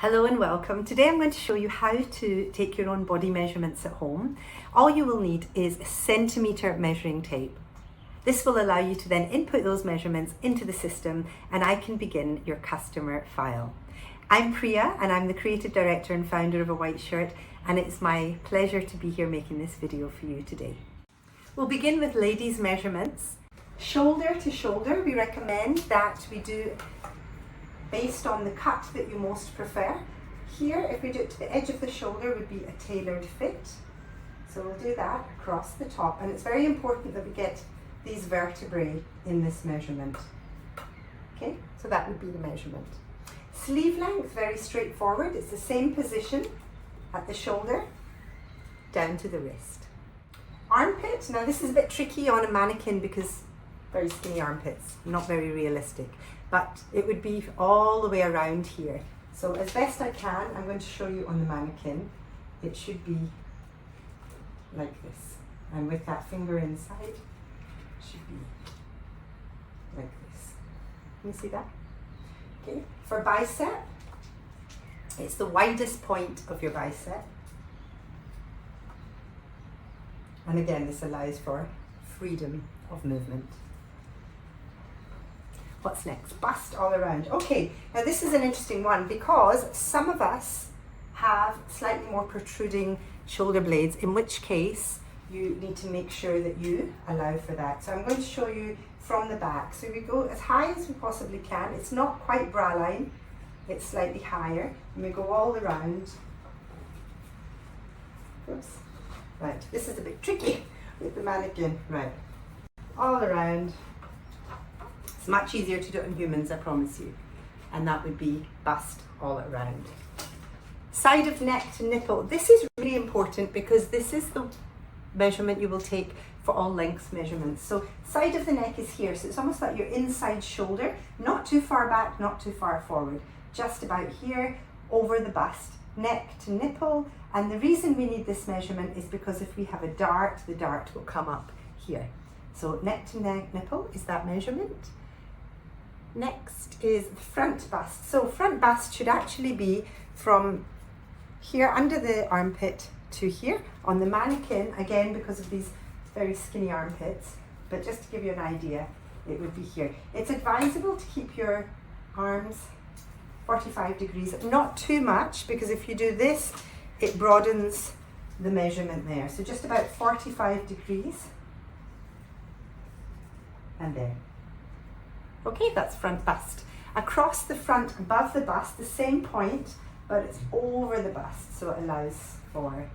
Hello and welcome. Today I'm going to show you how to take your own body measurements at home. All you will need is a centimetre measuring tape. This will allow you to then input those measurements into the system and I can begin your customer file. I'm Priya and I'm the creative director and founder of A White Shirt, and it's my pleasure to be here making this video for you today. We'll begin with ladies' measurements. Shoulder to shoulder, we recommend that we do based on the cut that you most prefer. Here, if we do it to the edge of the shoulder, would be a tailored fit. So we'll do that across the top, and it's very important that we get these vertebrae in this measurement. Okay, so that would be the measurement. Sleeve length, very straightforward. It's the same position at the shoulder, down to the wrist. Armpit, now this is a bit tricky on a mannequin because very skinny armpits, not very realistic, but it would be all the way around here. So as best I can, I'm going to show you on the mannequin. It should be like this, and with that finger inside, it should be like this. Can you see that? Okay, for bicep, it's the widest point of your bicep. And again, this allows for freedom of movement. What's next? Bust all around. Okay, now this is an interesting one because some of us have slightly more protruding shoulder blades, in which case you need to make sure that you allow for that. So I'm going to show you from the back. So we go as high as we possibly can. It's not quite bra line, it's slightly higher. And we go all around. Oops. Right, this is a bit tricky with the mannequin. Right, all around. It's much easier to do it on humans, I promise you. And that would be bust all around. Side of neck to nipple. This is really important because this is the measurement you will take for all length measurements. So side of the neck is here. So it's almost like your inside shoulder, not too far back, not too far forward. Just about here, over the bust. Neck to nipple. And the reason we need this measurement is because if we have a dart, the dart will come up here. So neck to neck nipple is that measurement. Next is the front bust. So front bust should actually be from here under the armpit to here. On the mannequin, again, because of these very skinny armpits, but just to give you an idea, it would be here. It's advisable to keep your arms 45 degrees, not too much, because if you do this, it broadens the measurement there. So just about 45 degrees, and there. Okay, that's front bust. Across the front, above the bust, the same point, but it's over the bust, so it allows for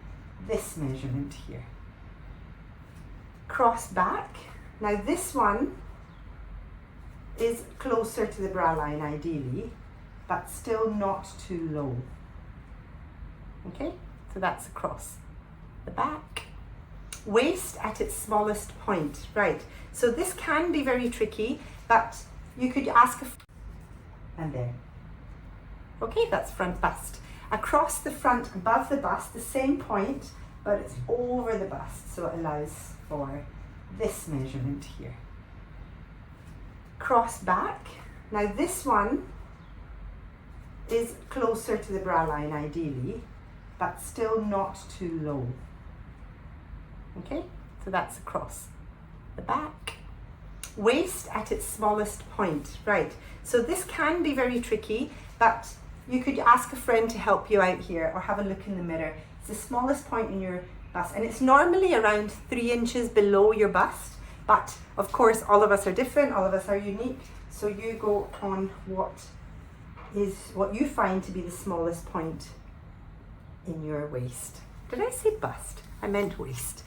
this measurement here. Cross back. Now this one is closer to the bra line ideally, but still not too low. Okay, so that's across the back. Waist at its smallest point, right. So this can be very tricky, but you could ask and there. Okay, that's front bust. Across the front, above the bust, the same point, but it's over the bust, so it allows for this measurement here. Cross back. Now this one is closer to the bra line ideally, but still not too low. Okay, so that's across the back. Waist at its smallest point, right. So this can be very tricky, but you could ask a friend to help you out here or have a look in the mirror. It's the smallest point in your bust, and it's normally around 3 inches below your bust, but of course all of us are different, all of us are unique, so you go on what you find to be the smallest point in your waist. Did I say bust? I meant waist.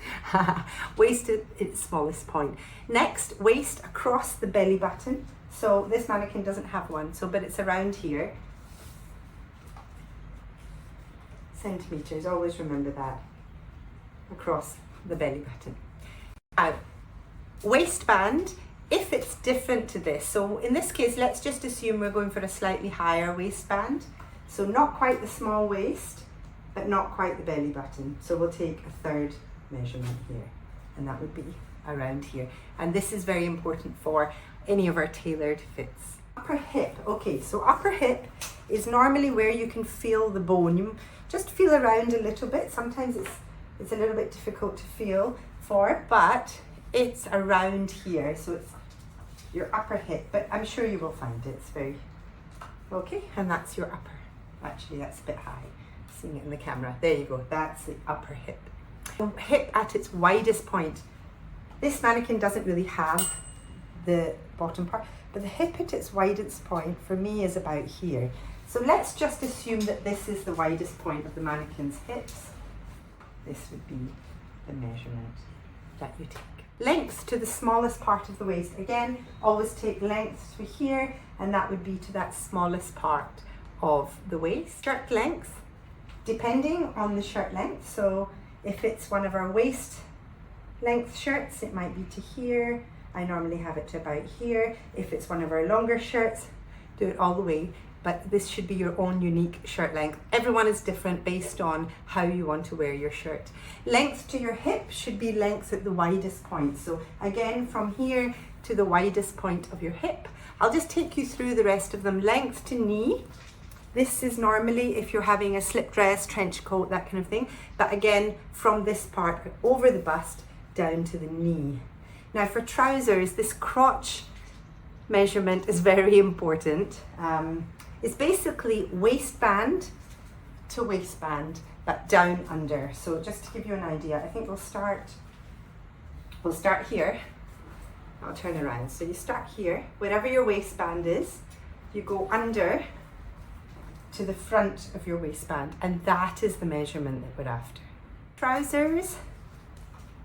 Waist at its smallest point. Next, waist across the belly button. So this mannequin doesn't have one, but it's around here. Centimeters, always remember that. Across the belly button. Now, waistband, if it's different to this. So in this case, let's just assume we're going for a slightly higher waistband. So not quite the small waist, but not quite the belly button. So we'll take a third measurement here, and that would be around here. And this is very important for any of our tailored fits. Upper hip. Okay, so upper hip is normally where you can feel the bone. You just feel around a little bit. Sometimes it's a little bit difficult to feel for, but it's around here. So it's your upper hip, but I'm sure you will find it. It's very okay, and that's your upper. Actually, that's a bit high, seeing it in the camera. There you go, that's the upper hip. Hip at its widest point. This mannequin doesn't really have the bottom part, but the hip at its widest point for me is about here. So let's just assume that this is the widest point of the mannequin's hips. This would be the measurement that you take. Length to the smallest part of the waist. Again, always take length to here, and that would be to that smallest part of the waist. Shirt length, depending on the shirt length. So if it's one of our waist length shirts, it might be to here. I normally have it to about here. If it's one of our longer shirts, do it all the way. But this should be your own unique shirt length. Everyone is different based on how you want to wear your shirt. Length to your hip should be length at the widest point. So again, from here to the widest point of your hip. I'll just take you through the rest of them. Length to knee. This is normally if you're having a slip dress, trench coat, that kind of thing. But again, from this part over the bust down to the knee. Now for trousers, this crotch measurement is very important. It's basically waistband to waistband, but down under. So just to give you an idea, I think we'll start here. I'll turn around. So you start here, wherever your waistband is, you go under to the front of your waistband, and that is the measurement that we're after. Trousers,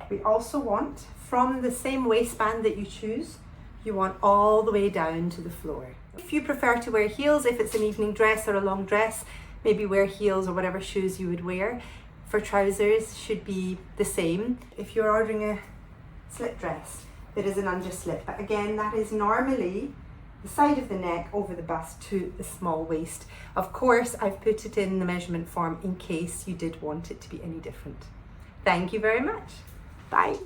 we also want from the same waistband that you choose, you want all the way down to the floor. If you prefer to wear heels, if it's an evening dress or a long dress, maybe wear heels or whatever shoes you would wear. For trousers, should be the same. If you're ordering a slip dress, there is an underslip, but again, that is normally the side of the neck over the bust to the small waist. Of course, I've put it in the measurement form in case you did want it to be any different. Thank you very much. Bye.